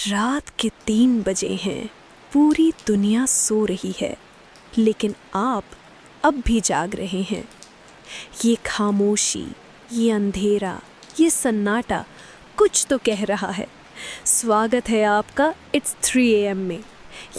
रात के 3 बजे हैं। पूरी दुनिया सो रही है, लेकिन आप अब भी जाग रहे हैं। ये खामोशी, ये अंधेरा, ये सन्नाटा कुछ तो कह रहा है। स्वागत है आपका इट्स 3 AM में।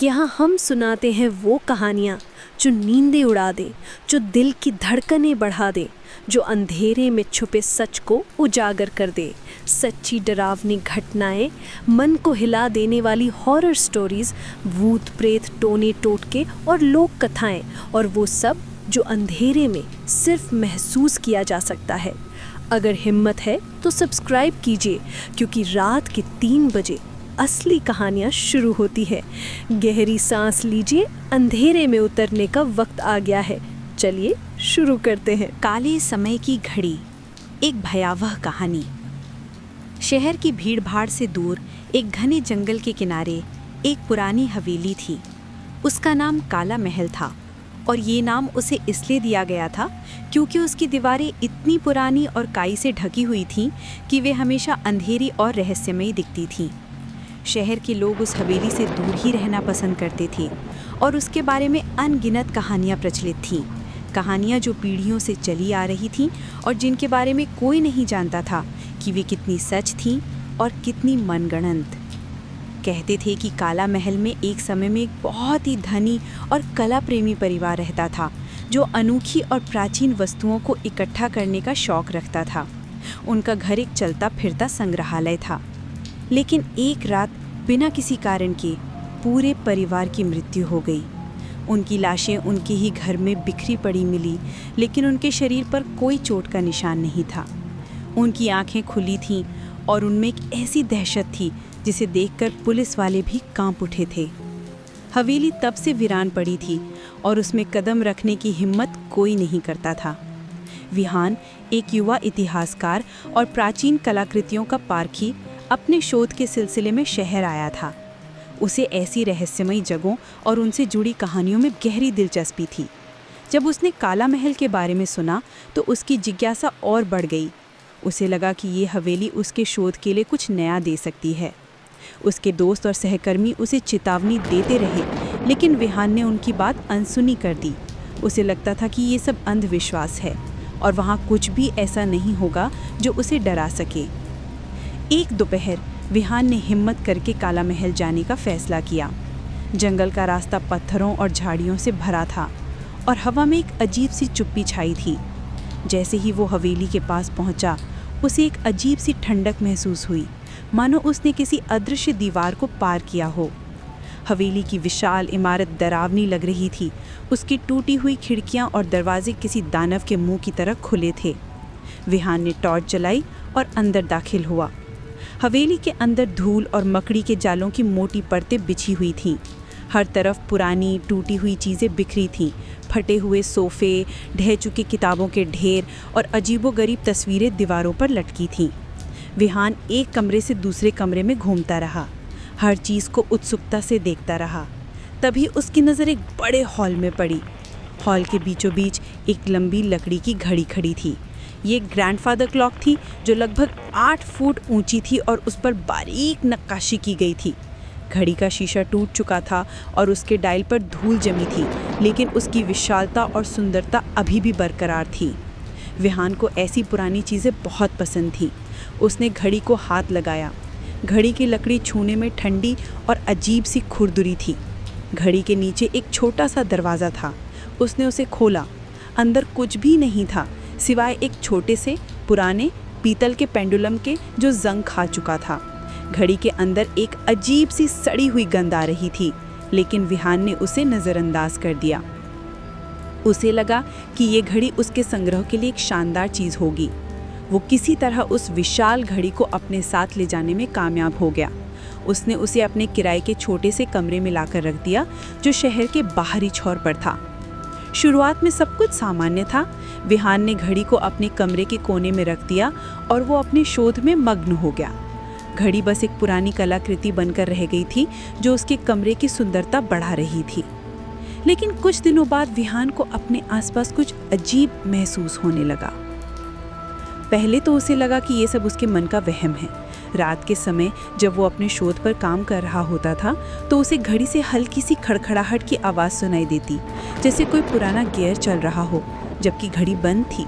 यहाँ हम सुनाते हैं वो कहानियाँ जो नींदें उड़ा दें, जो दिल की धड़कनें बढ़ा दें, जो अंधेरे में छुपे सच को उजागर कर दे। सच्ची डरावनी घटनाएं, मन को हिला देने वाली हॉरर स्टोरीज, भूत प्रेत, टोने टोटके और लोक कथाएं, और वो सब जो अंधेरे में सिर्फ महसूस किया जा सकता है। अगर हिम्मत है तो सब्सक्राइब कीजिए, क्योंकि रात के 3 बजे असली कहानियाँ शुरू होती है। गहरी सांस लीजिए, अंधेरे में उतरने का वक्त आ गया है। चलिए शुरू करते हैं। काले समय की घड़ी, एक भयावह कहानी। शहर की भीड़-भाड़ से दूर एक घने जंगल के किनारे एक पुरानी हवेली थी। उसका नाम काला महल था, और ये नाम उसे इसलिए दिया गया था क्योंकि उसकी दीवारें इतनी पुरानी और काई से ढकी हुई थीं कि वे हमेशा अंधेरी और रहस्यमयी दिखती थीं। शहर के लोग उस हवेली से दूर ही रहना पसंद करते थे, और उसके बारे में अनगिनत कहानियाँ प्रचलित थीं। कहानियाँ जो पीढ़ियों से चली आ रही थीं और जिनके बारे में कोई नहीं जानता था कि वे कितनी सच थीं और कितनी मनगढ़ंत। कहते थे कि काला महल में एक समय में एक बहुत ही धनी और कला प्रेमी परिवार रहता था, जो अनोखी और प्राचीन वस्तुओं को इकट्ठा करने का शौक रखता था। उनका घर एक चलता फिरता संग्रहालय था। लेकिन एक रात बिना किसी कारण के पूरे परिवार की मृत्यु हो गई। उनकी लाशें उनके ही घर में बिखरी पड़ी मिली, लेकिन उनके शरीर पर कोई चोट का निशान नहीं था। उनकी आंखें खुली थीं और उनमें एक ऐसी दहशत थी जिसे देखकर पुलिस वाले भी कांप उठे थे। हवेली तब से वीरान पड़ी थी और उसमें कदम रखने की हिम्मत कोई नहीं करता था। विहान, एक युवा इतिहासकार और प्राचीन कलाकृतियों का पारखी, अपने शोध के सिलसिले में शहर आया था। उसे ऐसी रहस्यमयी जगहों और उनसे जुड़ी कहानियों में गहरी दिलचस्पी थी। जब उसने काला महल के बारे में सुना तो उसकी जिज्ञासा और बढ़ गई। उसे लगा कि ये हवेली उसके शोध के लिए कुछ नया दे सकती है। उसके दोस्त और सहकर्मी उसे चेतावनी देते रहे, लेकिन विहान ने उनकी बात अनसुनी कर दी। उसे लगता था कि ये सब अंधविश्वास है और वहाँ कुछ भी ऐसा नहीं होगा जो उसे डरा सके। एक दोपहर विहान ने हिम्मत करके काला महल जाने का फैसला किया। जंगल का रास्ता पत्थरों और झाड़ियों से भरा था और हवा में एक अजीब सी चुप्पी छाई थी। जैसे ही वो हवेली के पास पहुंचा, उसे एक अजीब सी ठंडक महसूस हुई, मानो उसने किसी अदृश्य दीवार को पार किया हो। हवेली की विशाल इमारत डरावनी लग रही थी। उसकी टूटी हुई खिड़कियां और दरवाजे किसी दानव के मुंह की तरह खुले थे। विहान ने टॉर्च जलाई और अंदर दाखिल हुआ। हवेली के अंदर धूल और मकड़ी के जालों की मोटी परतें बिछी हुई थीं। हर तरफ पुरानी टूटी हुई चीज़ें बिखरी थीं। फटे हुए सोफ़े, ढह चुकी किताबों के ढेर और अजीबोगरीब तस्वीरें दीवारों पर लटकी थीं। विहान एक कमरे से दूसरे कमरे में घूमता रहा, हर चीज़ को उत्सुकता से देखता रहा। तभी उसकी नज़र एक बड़े हॉल में पड़ी। हॉल के बीचों बीच एक लंबी लकड़ी की घड़ी खड़ी थी। ये ग्रैंडफादर क्लॉक थी जो लगभग 8 फुट ऊंची थी और उस पर बारीक नक्काशी की गई थी। घड़ी का शीशा टूट चुका था और उसके डायल पर धूल जमी थी, लेकिन उसकी विशालता और सुंदरता अभी भी बरकरार थी। विहान को ऐसी पुरानी चीज़ें बहुत पसंद थीं। उसने घड़ी को हाथ लगाया। घड़ी की लकड़ी छूने में ठंडी और अजीब सी खुरदुरी थी। घड़ी के नीचे एक छोटा सा दरवाज़ा था। उसने उसे खोला। अंदर कुछ भी नहीं था सिवाय एक छोटे से पुराने पीतल के पेंडुलम के जो जंग खा चुका था। घड़ी के अंदर एक अजीब सी सड़ी हुई गंध आ रही थी, लेकिन विहान ने उसे नज़रअंदाज कर दिया। उसे लगा कि ये घड़ी उसके संग्रह के लिए एक शानदार चीज़ होगी। वो किसी तरह उस विशाल घड़ी को अपने साथ ले जाने में कामयाब हो गया। उसने उसे अपने किराए के छोटे से कमरे में लाकर रख दिया, जो शहर के बाहरी छोर पर था। शुरुआत में सब कुछ सामान्य था। विहान ने घड़ी को अपने कमरे के कोने में रख दिया और वो अपने शोध में मग्न हो गया। घड़ी बस एक पुरानी कलाकृति बनकर रह गई थी, जो उसके कमरे की सुंदरता बढ़ा रही थी। लेकिन कुछ दिनों बाद विहान को अपने आसपास कुछ अजीब महसूस होने लगा। पहले तो उसे लगा कि ये सब उसके मन का वहम है, रात के समय जब वो अपने शोध पर काम कर रहा होता था तो उसे घड़ी से हल्की सी खड़खड़ाहट की आवाज़ सुनाई देती, जैसे कोई पुराना गियर चल रहा हो, जबकि घड़ी बंद थी।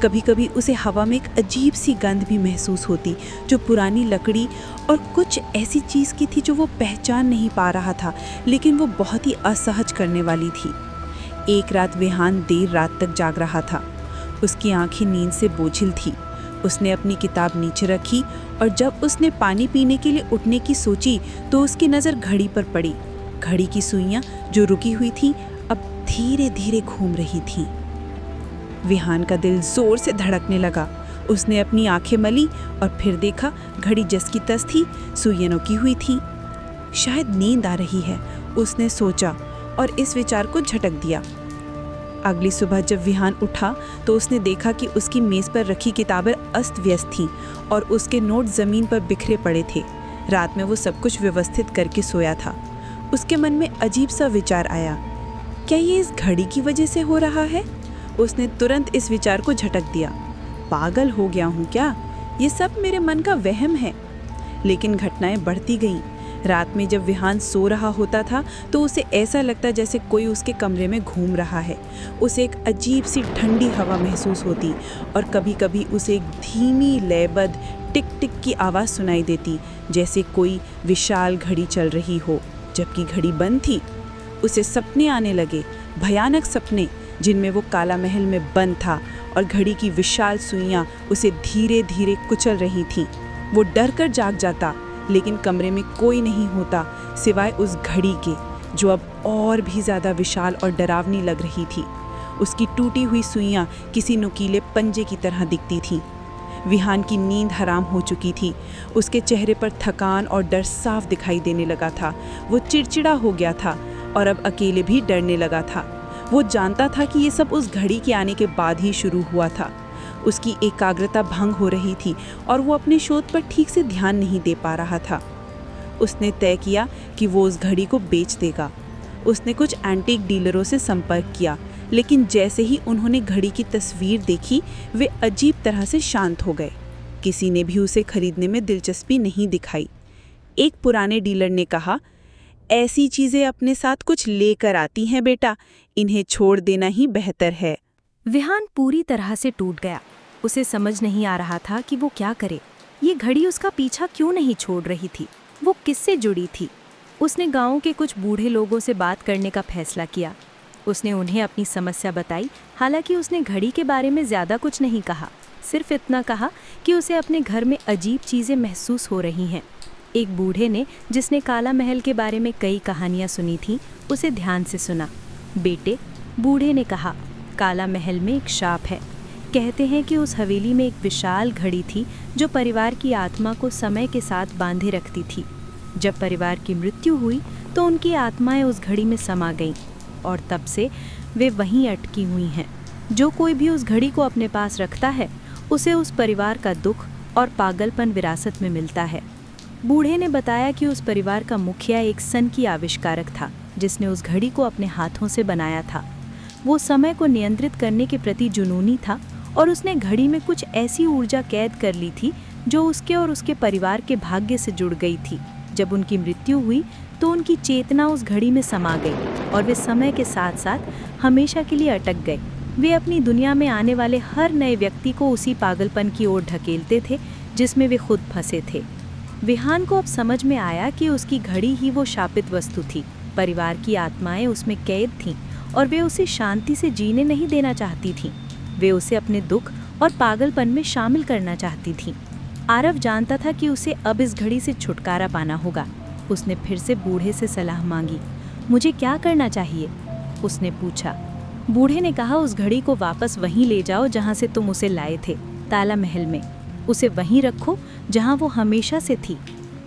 कभी कभी उसे हवा में एक अजीब सी गंध भी महसूस होती, जो पुरानी लकड़ी और कुछ ऐसी चीज़ की थी जो वो पहचान नहीं पा रहा था, लेकिन वो बहुत ही असहज करने वाली थी। एक रात विहान देर रात तक जाग रहा था। उसकी आंखें नींद से बोझिल थी। उसने अपनी किताब नीचे रखी और जब उसने पानी पीने के लिए उठने की सोची तो उसकी नज़र घड़ी पर पड़ी। घड़ी की सुइयां जो रुकी हुई थीं अब धीरे धीरे घूम रही थीं। विहान का दिल जोर से धड़कने लगा। उसने अपनी आंखें मली और फिर देखा घड़ी जस की तस थी, सुइयां रुकी हुई थी। शायद नींद आ रही है, उसने सोचा और इस विचार को झटक दिया। अगली सुबह जब विहान उठा तो उसने देखा कि उसकी मेज़ पर रखी किताबें अस्त व्यस्त थीं और उसके नोट ज़मीन पर बिखरे पड़े थे। रात में वो सब कुछ व्यवस्थित करके सोया था। उसके मन में अजीब सा विचार आया, क्या ये इस घड़ी की वजह से हो रहा है? उसने तुरंत इस विचार को झटक दिया, पागल हो गया हूँ क्या? ये सब मेरे मन का वहम है। लेकिन घटनाएं बढ़ती गईं। रात में जब विहान सो रहा होता था तो उसे ऐसा लगता जैसे कोई उसके कमरे में घूम रहा है। उसे एक अजीब सी ठंडी हवा महसूस होती और कभी कभी उसे एक धीमी लयबद्ध टिक टिक की आवाज़ सुनाई देती, जैसे कोई विशाल घड़ी चल रही हो, जबकि घड़ी बंद थी। उसे सपने आने लगे, भयानक सपने, जिनमें वो काला महल में बंद था और घड़ी की विशाल सुइयां उसे धीरे धीरे कुचल रही थीं। वो डर कर जाग जाता, लेकिन कमरे में कोई नहीं होता सिवाय उस घड़ी के, जो अब और भी ज़्यादा विशाल और डरावनी लग रही थी। उसकी टूटी हुई सुइयां किसी नुकीले पंजे की तरह दिखती थीं। विहान की नींद हराम हो चुकी थी। उसके चेहरे पर थकान और डर साफ दिखाई देने लगा था। वो चिड़चिड़ा हो गया था और अब अकेले भी डरने लगा था। वो जानता था कि ये सब उस घड़ी के आने के बाद ही शुरू हुआ था। उसकी एकाग्रता भंग हो रही थी और वो अपने शोध पर ठीक से ध्यान नहीं दे पा रहा था। उसने तय किया कि वो उस घड़ी को बेच देगा। उसने कुछ एंटीक डीलरों से संपर्क किया, लेकिन जैसे ही उन्होंने घड़ी की तस्वीर देखी, वे अजीब तरह से शांत हो गए। किसी ने भी उसे खरीदने में दिलचस्पी नहीं दिखाई। एक पुराने डीलर ने कहा, ऐसी चीज़ें अपने साथ कुछ लेकर आती हैं बेटा, इन्हें छोड़ देना ही बेहतर है। विहान पूरी तरह से टूट गया। उसे समझ नहीं आ रहा था कि वो क्या करे। ये घड़ी उसका पीछा क्यों नहीं छोड़ रही थी? वो किससे जुड़ी थी? उसने गांव के कुछ बूढ़े लोगों से बात करने का फैसला किया। उसने उन्हें अपनी समस्या बताई। हालांकि उसने घड़ी के बारे में ज़्यादा कुछ नहीं कहा, सिर्फ इतना कहा कि उसे अपने घर में अजीब चीज़ें महसूस हो रही हैं। एक बूढ़े ने, जिसने काला महल के बारे में कई कहानियाँ सुनी थीं, उसे ध्यान से सुना। बेटे, बूढ़े ने कहा, काला महल में एक शाप है। कहते हैं कि उस हवेली में एक विशाल घड़ी थी जो परिवार की आत्मा को समय के साथ बांधे रखती थी। जब परिवार की मृत्यु हुई तो उनकी आत्माएं उस घड़ी में समा गईं और तब से वे वहीं अटकी हुई हैं। जो कोई भी उस घड़ी को अपने पास रखता है, उसे उस परिवार का दुख और पागलपन विरासत में मिलता है। बूढ़े ने बताया कि उस परिवार का मुखिया एक सन की आविष्कारक था, जिसने उस घड़ी को अपने हाथों से बनाया था। वो समय को नियंत्रित करने के प्रति जुनूनी था और उसने घड़ी में कुछ ऐसी ऊर्जा कैद कर ली थी जो उसके और उसके परिवार के भाग्य से जुड़ गई थी। जब उनकी मृत्यु हुई तो उनकी चेतना उस घड़ी में समा गई और वे समय के साथ साथ हमेशा के लिए अटक गए। वे अपनी दुनिया में आने वाले हर नए व्यक्ति को उसी पागलपन की ओर ढकेलते थे जिसमें वे खुद फंसे थे। विहान को अब समझ में आया कि उसकी घड़ी ही वो शापित वस्तु थी। परिवार की आत्माएं उसमें कैद थीं और वे उसे शांति से जीने नहीं देना चाहती थीं। वे उसे अपने दुख और पागलपन में शामिल करना चाहती थीं। आरव जानता था कि उसे अब इस घड़ी से छुटकारा पाना होगा। उसने फिर से बूढ़े से सलाह मांगी। मुझे क्या करना चाहिए? उसने पूछा। बूढ़े ने कहा, उस घड़ी को वापस वहीं ले जाओ जहाँ से तुम उसे लाए थे, ताला महल में। उसे वहीं रखो जहाँ वो हमेशा से थी।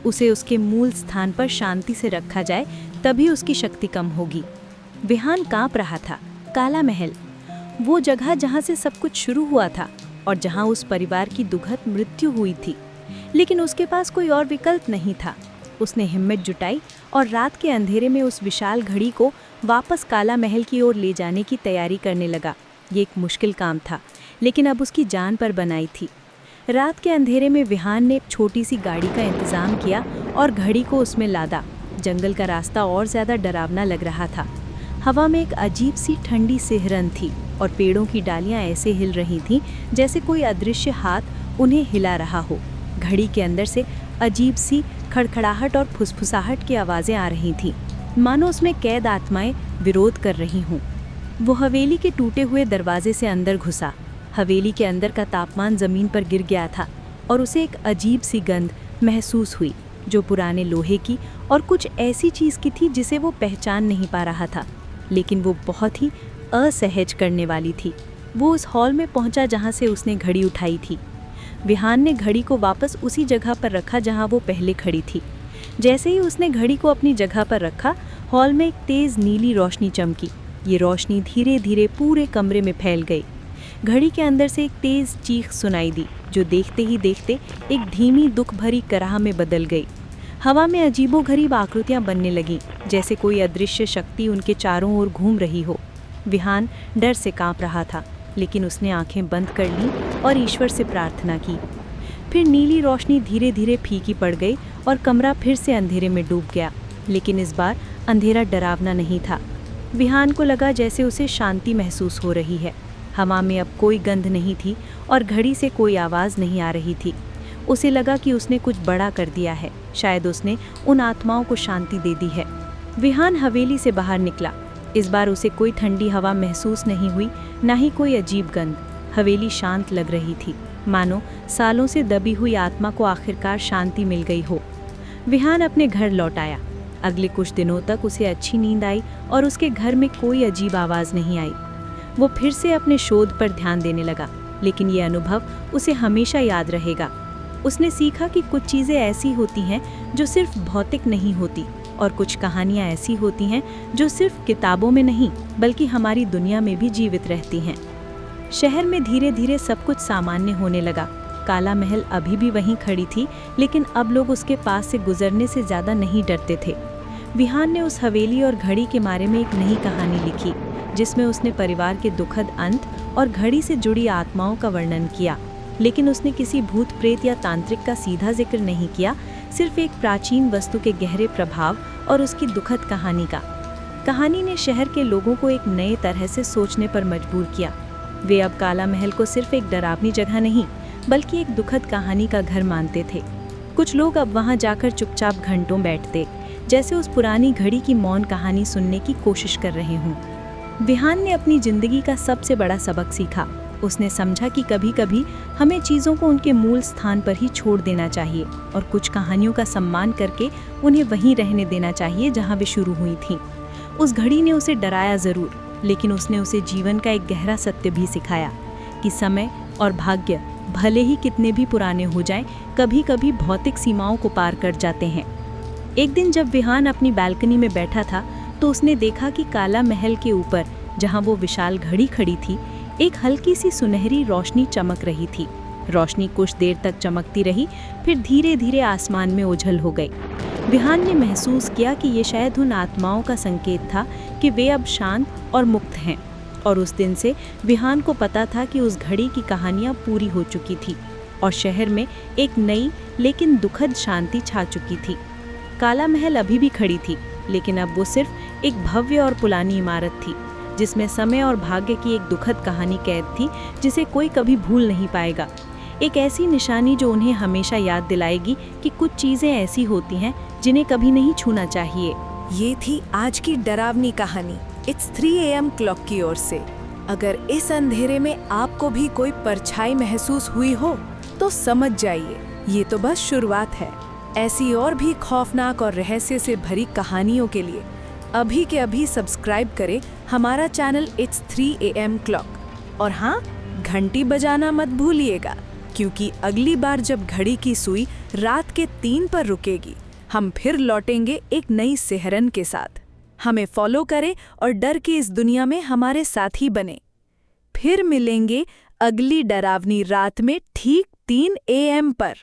उसे उसके मूल स्थान पर शांति से रखा जाए, तभी उसकी शक्ति कम होगी। विहान कांप रहा था। काला महल, वो जगह जहाँ से सब कुछ शुरू हुआ था और जहाँ उस परिवार की दुखद मृत्यु हुई थी। लेकिन उसके पास कोई और विकल्प नहीं था। उसने हिम्मत जुटाई और रात के अंधेरे में उस विशाल घड़ी को वापस काला महल की ओर ले जाने की तैयारी करने लगा। ये एक मुश्किल काम था, लेकिन अब उसकी जान पर बनाई थी। रात के अंधेरे में विहान ने एक छोटी सी गाड़ी का इंतजाम किया और घड़ी को उसमें लादा। जंगल का रास्ता और ज़्यादा डरावना लग रहा था। हवा में एक अजीब सी ठंडी सिहरन थी और पेड़ों की डालियां ऐसे हिल रही थीं जैसे कोई अदृश्य हाथ उन्हें हिला रहा हो। घड़ी के अंदर से अजीब सी खड़खड़ाहट और फुसफुसाहट की आवाज़ें आ रही थीं, मानो उसमें कैद आत्माएं विरोध कर रही हों। वो हवेली के टूटे हुए दरवाजे से अंदर घुसा। हवेली के अंदर का तापमान ज़मीन पर गिर गया था और उसे एक अजीब सी गंध महसूस हुई जो पुराने लोहे की और कुछ ऐसी चीज़ की थी जिसे वो पहचान नहीं पा रहा था, लेकिन वो बहुत ही असहज करने वाली थी। वो उस हॉल में पहुंचा जहां से उसने घड़ी उठाई थी। विहान ने घड़ी को वापस उसी जगह पर रखा जहां वो पहले खड़ी थी। जैसे ही उसने घड़ी को अपनी जगह पर रखा, हॉल में एक तेज़ नीली रोशनी चमकी। ये रोशनी धीरे धीरे पूरे कमरे में फैल गई। घड़ी के अंदर से एक तेज़ चीख सुनाई दी जो देखते ही देखते एक धीमी दुख भरी कराह में बदल गई। हवा में अजीबोगरीब आकृतियां बनने लगीं, जैसे कोई अदृश्य शक्ति उनके चारों ओर घूम रही हो। विहान डर से कांप रहा था, लेकिन उसने आंखें बंद कर लीं और ईश्वर से प्रार्थना की। फिर नीली रोशनी धीरे धीरे फीकी पड़ गई और कमरा फिर से अंधेरे में डूब गया, लेकिन इस बार अंधेरा डरावना नहीं था। विहान को लगा जैसे उसे शांति महसूस हो रही है। हवा में अब कोई गंध नहीं थी और घड़ी से कोई आवाज़ नहीं आ रही थी। उसे लगा कि उसने कुछ बड़ा कर दिया है, शायद उसने उन आत्माओं को शांति दे दी है। विहान हवेली से बाहर निकला। इस बार उसे कोई ठंडी हवा महसूस नहीं हुई, ना ही कोई अजीब गंध। हवेली शांत लग रही थी, मानो सालों से दबी हुई आत्मा को आखिरकार शांति मिल गई हो। विहान अपने घर लौट आया। अगले कुछ दिनों तक उसे अच्छी नींद आई और उसके घर में कोई अजीब आवाज़ नहीं आई। वो फिर से अपने शोध पर ध्यान देने लगा, लेकिन ये अनुभव उसे हमेशा याद रहेगा। उसने सीखा कि कुछ चीज़ें ऐसी होती हैं जो सिर्फ भौतिक नहीं होती, और कुछ कहानियाँ ऐसी होती हैं जो सिर्फ किताबों में नहीं बल्कि हमारी दुनिया में भी जीवित रहती हैं। शहर में धीरे धीरे सब कुछ सामान्य होने लगा। काला महल अभी भी वहीं खड़ी थी, लेकिन अब लोग उसके पास से गुजरने से ज़्यादा नहीं डरते थे। विहान ने उस हवेली और घड़ी के बारे में एक नई कहानी लिखी, जिसमें उसने परिवार के दुखद अंत और घड़ी से जुड़ी आत्माओं का वर्णन किया, लेकिन उसने किसी भूत प्रेत या तांत्रिक का सीधा जिक्र नहीं किया, सिर्फ एक प्राचीन वस्तु के गहरे प्रभाव और उसकी दुखद कहानी का। कहानी ने शहर के लोगों को एक नए तरह से सोचने पर मजबूर किया। वे अब काला महल को सिर्फ एक डरावनी जगह नहीं बल्कि एक दुखद कहानी का घर मानते थे। कुछ लोग अब वहां जाकर चुपचाप घंटों बैठते, जैसे उस पुरानी घड़ी की मौन कहानी सुनने की कोशिश कर रहे हों। विहान ने अपनी जिंदगी का सबसे बड़ा सबक सीखा। उसने समझा कि कभी कभी हमें चीज़ों को उनके मूल स्थान पर ही छोड़ देना चाहिए और कुछ कहानियों का सम्मान करके उन्हें वहीं रहने देना चाहिए जहां वे शुरू हुई थीं। उस घड़ी ने उसे डराया ज़रूर, लेकिन उसने उसे जीवन का एक गहरा सत्य भी सिखाया कि समय और भाग्य भले ही कितने भी पुराने हो जाएं, कभी कभी भौतिक सीमाओं को पार कर जाते हैं। एक दिन जब विहान अपनी बालकनी में बैठा था तो उसने देखा कि काला महल के ऊपर, जहां वो विशाल घड़ी खड़ी थी, एक हल्की सी सुनहरी रोशनी चमक रही थी। रोशनी कुछ देर तक चमकती रही, फिर धीरे धीरे आसमान में ओझल हो गई। विहान ने महसूस किया कि ये शायद उन आत्माओं का संकेत था कि वे अब शांत और मुक्त हैं, और उस दिन से विहान को पता था कि उस घड़ी की कहानियाँ पूरी हो चुकी थी और शहर में एक नई लेकिन दुखद शांति छा चुकी थी। काला महल अभी भी खड़ी थी, लेकिन अब वो सिर्फ एक भव्य और पुरानी इमारत थी जिसमें समय और भाग्य की एक दुखद कहानी कैद थी जिसे कोई कभी भूल नहीं पाएगा। एक ऐसी निशानी जो उन्हें हमेशा याद दिलाएगी कि कुछ चीज़ें ऐसी होती हैं जिन्हें कभी नहीं छूना चाहिए। ये थी आज की डरावनी कहानी इट्स 3 AM क्लॉक की ओर से। अगर इस अंधेरे में आपको भी कोई परछाई महसूस हुई हो तो समझ जाइए, ये तो बस शुरुआत है। ऐसी और भी खौफनाक और रहस्य से भरी कहानियों के लिए अभी के अभी सब्सक्राइब करें हमारा चैनल इट्स 3 AM क्लॉक। और हाँ, घंटी बजाना मत भूलिएगा, क्योंकि अगली बार जब घड़ी की सुई रात के 3 पर रुकेगी, हम फिर लौटेंगे एक नई सिहरन के साथ। हमें फॉलो करें और डर की इस दुनिया में हमारे साथी बने। फिर मिलेंगे अगली डरावनी रात में ठीक 3 AM पर।